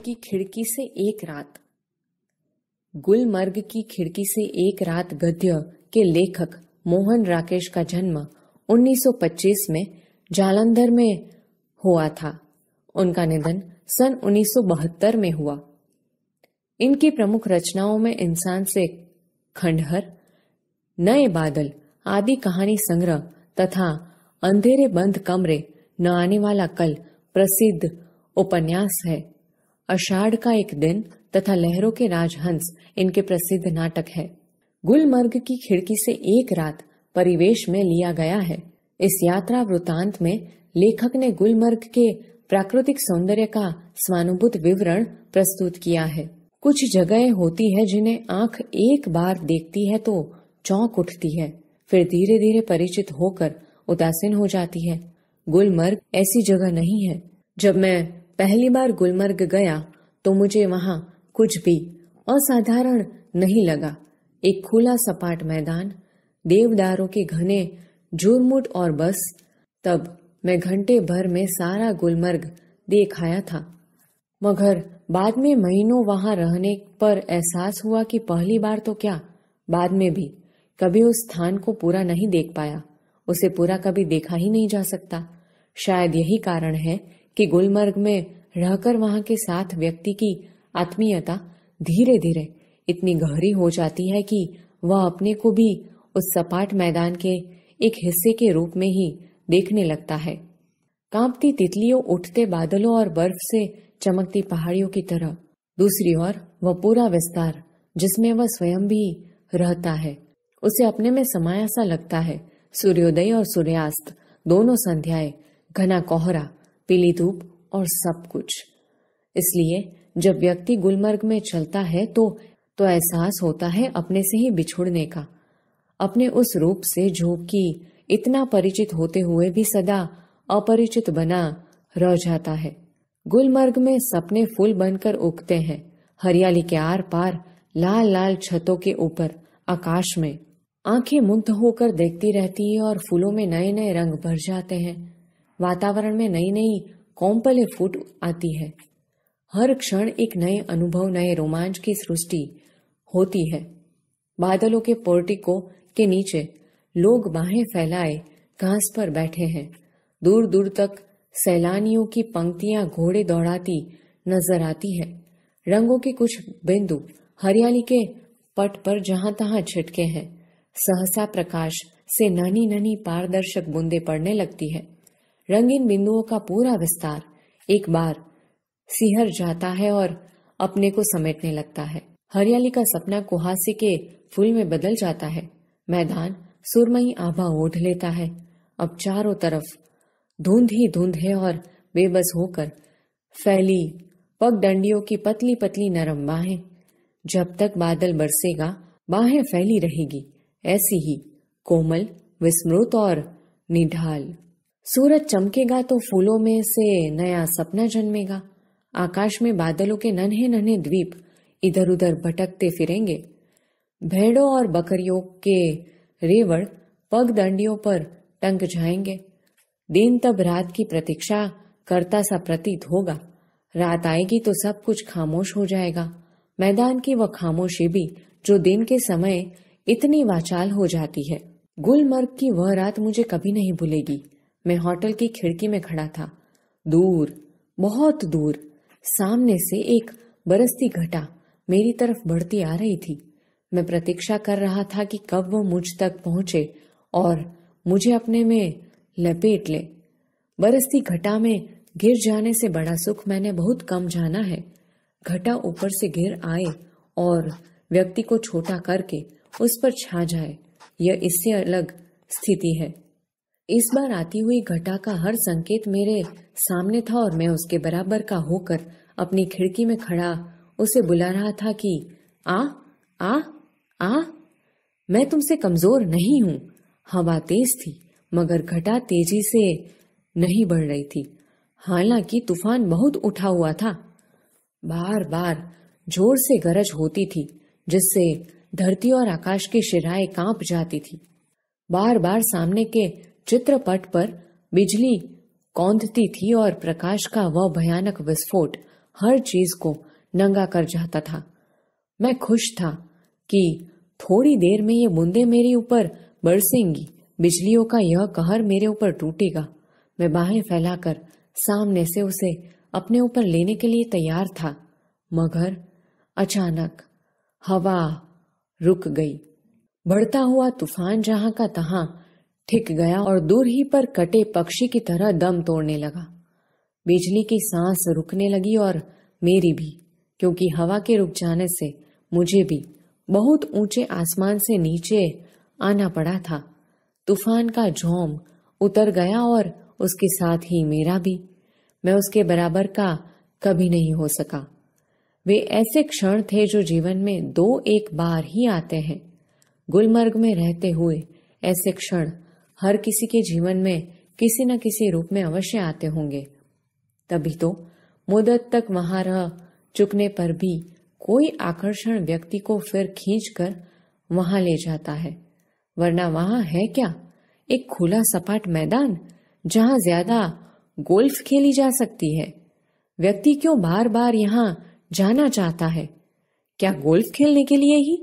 की खिड़की से एक रात। गुलमर्ग की खिड़की से एक रात गद्य के लेखक मोहन राकेश का जन्म 1925 में जालंधर में हुआ था। उनका निधन सन 1972 में हुआ। इनकी प्रमुख रचनाओं में इंसान से खंडहर, नए बादल आदि कहानी संग्रह तथा अंधेरे बंद कमरे, न आने वाला कल प्रसिद्ध उपन्यास है। आषाढ़ का एक दिन तथा लहरों के राजहंस इनके प्रसिद्ध नाटक है। गुलमर्ग की खिड़की से एक रात परिवेश में लिया गया है। इस यात्रा वृतांत में लेखक ने गुलमर्ग के प्राकृतिक सौंदर्य का स्वानुभूत विवरण प्रस्तुत किया है। कुछ जगहें होती है जिन्हें आंख एक बार देखती है तो चौंक उठती है, फिर धीरे धीरे परिचित होकर उदासीन हो जाती है। गुलमर्ग ऐसी जगह नहीं है। जब मैं पहली बार गुलमर्ग गया तो मुझे वहां कुछ भी असाधारण नहीं लगा। एक खुला सपाट मैदान, देवदारों के घने झुरमुट और बस। तब मैं घंटे भर में सारा गुलमर्ग देख आया था, मगर बाद में महीनों वहां रहने पर एहसास हुआ कि पहली बार तो क्या, बाद में भी कभी उस स्थान को पूरा नहीं देख पाया। उसे पूरा कभी देखा ही नहीं जा सकता। शायद यही कारण है कि गुलमर्ग में रहकर वहां के साथ व्यक्ति की आत्मीयता धीरे धीरे इतनी गहरी हो जाती है कि वह अपने को भी उस सपाट मैदान के एक हिस्से के रूप में ही देखने लगता है। कांपती तितलियों, उठते बादलों और बर्फ से चमकती पहाड़ियों की तरह। दूसरी ओर वह पूरा विस्तार जिसमें वह स्वयं भी रहता है, उसे अपने में समाया सा लगता है। सूर्योदय और सूर्यास्त, दोनों संध्याएं, घना कोहरा, पीली धूप और सब कुछ। इसलिए जब व्यक्ति गुलमर्ग में चलता है तो एहसास होता है अपने से ही बिछुड़ने का, अपने उस रूप से जो कि इतना परिचित होते हुए भी सदा अपरिचित बना रह जाता है। गुलमर्ग में सपने फूल बनकर उगते हैं। हरियाली के आर पार, लाल लाल छतों के ऊपर, आकाश में आंखें मुग्ध होकर देखती रहती है और फूलों में नए नए रंग भर जाते हैं। वातावरण में नई नई कौंपलें फूट आती है। हर क्षण एक नए अनुभव, नए रोमांच की सृष्टि होती है। बादलों के पोर्टिको के नीचे लोग बाहें फैलाए घास पर बैठे हैं। दूर दूर तक सैलानियों की पंक्तियां घोड़े दौड़ाती नजर आती है। रंगों के कुछ बिंदु हरियाली के पट पर जहां तहां छिटके हैं। सहसा प्रकाश से नन्ही नन्ही पारदर्शक बूंदें पड़ने लगती है। रंगीन बिंदुओं का पूरा विस्तार एक बार सिहर जाता है और अपने को समेटने लगता है। हरियाली का सपना कुहासे के फूल में बदल जाता है। मैदान सुरमई आभा ओढ़ लेता है। अब चारों तरफ धुंध ही धुंध है और बेबस होकर फैली पगडंडियों की पतली पतली नरम बाहें। जब तक बादल बरसेगा बाहें फैली रहेगी, ऐसी ही कोमल, विस्मृत और निढाल। सूरज चमकेगा तो फूलों में से नया सपना जन्मेगा। आकाश में बादलों के नन्हे नन्हे द्वीप इधर उधर भटकते फिरेंगे। भेड़ों और बकरियों के रेवड़ पगडंडियों पर टंक जाएंगे। दिन तब रात की प्रतीक्षा करता सा प्रतीत होगा। रात आएगी तो सब कुछ खामोश हो जाएगा। मैदान की वह खामोशी भी जो दिन के समय इतनी वाचाल हो जाती है। गुलमर्ग की वह रात मुझे कभी नहीं भूलेगी। मैं होटल की खिड़की में खड़ा था। दूर, बहुत दूर, सामने से एक बरसती घटा मेरी तरफ बढ़ती आ रही थी। मैं प्रतीक्षा कर रहा था कि कब वो मुझ तक पहुंचे और मुझे अपने में लपेट ले। बरसती घटा में गिर जाने से बड़ा सुख मैंने बहुत कम जाना है। घटा ऊपर से गिर आए और व्यक्ति को छोटा करके उस पर छा जाए, यह इससे अलग स्थिति है। इस बार आती हुई घटा का हर संकेत मेरे सामने था और मैं उसके बराबर का होकर अपनी खिड़की में खड़ा उसे बुला रहा था कि आ आ आ, मैं तुमसे कमजोर नहीं हूं। हवा तेज थी मगर घटा तेजी से नहीं बढ़ रही थी। हालांकि तूफान बहुत उठा हुआ था। बार बार जोर से गरज होती थी जिससे धरती और आकाश की शिराएं कांप जाती थी। बार बार सामने के चित्रपट पर बिजली कौंधती थी और प्रकाश का वह भयानक विस्फोट हर चीज को नंगा कर जाता था। मैं खुश था कि थोड़ी देर में ये बूंदें मेरे ऊपर बरसेंगी, बिजलियों का यह कहर मेरे ऊपर टूटेगा। मैं बाहें फैलाकर सामने से उसे अपने ऊपर लेने के लिए तैयार था, मगर अचानक हवा रुक गई। बढ़ता हुआ तूफान जहां का तहां ठिक गया और दूर ही पर कटे पक्षी की तरह दम तोड़ने लगा। बिजली की सांस रुकने लगी और मेरी भी, क्योंकि हवा के रुक जाने से मुझे भी बहुत ऊंचे आसमान से नीचे आना पड़ा था। तूफान का झोंम उतर गया और उसके साथ ही मेरा भी। मैं उसके बराबर का कभी नहीं हो सका। वे ऐसे क्षण थे जो जीवन में 2-1 बार ही आते हैं। गुलमर्ग में रहते हुए ऐसे क्षण हर किसी के जीवन में किसी न किसी रूप में अवश्य आते होंगे। तभी तो मुद्दत तक वहां रह चुकने पर भी कोई आकर्षण व्यक्ति को फिर खींचकर वहां ले जाता है। वरना वहां है क्या? एक खुला सपाट मैदान जहां ज्यादा गोल्फ खेली जा सकती है। व्यक्ति क्यों बार बार यहाँ जाना चाहता है? क्या गोल्फ खेलने के लिए ही?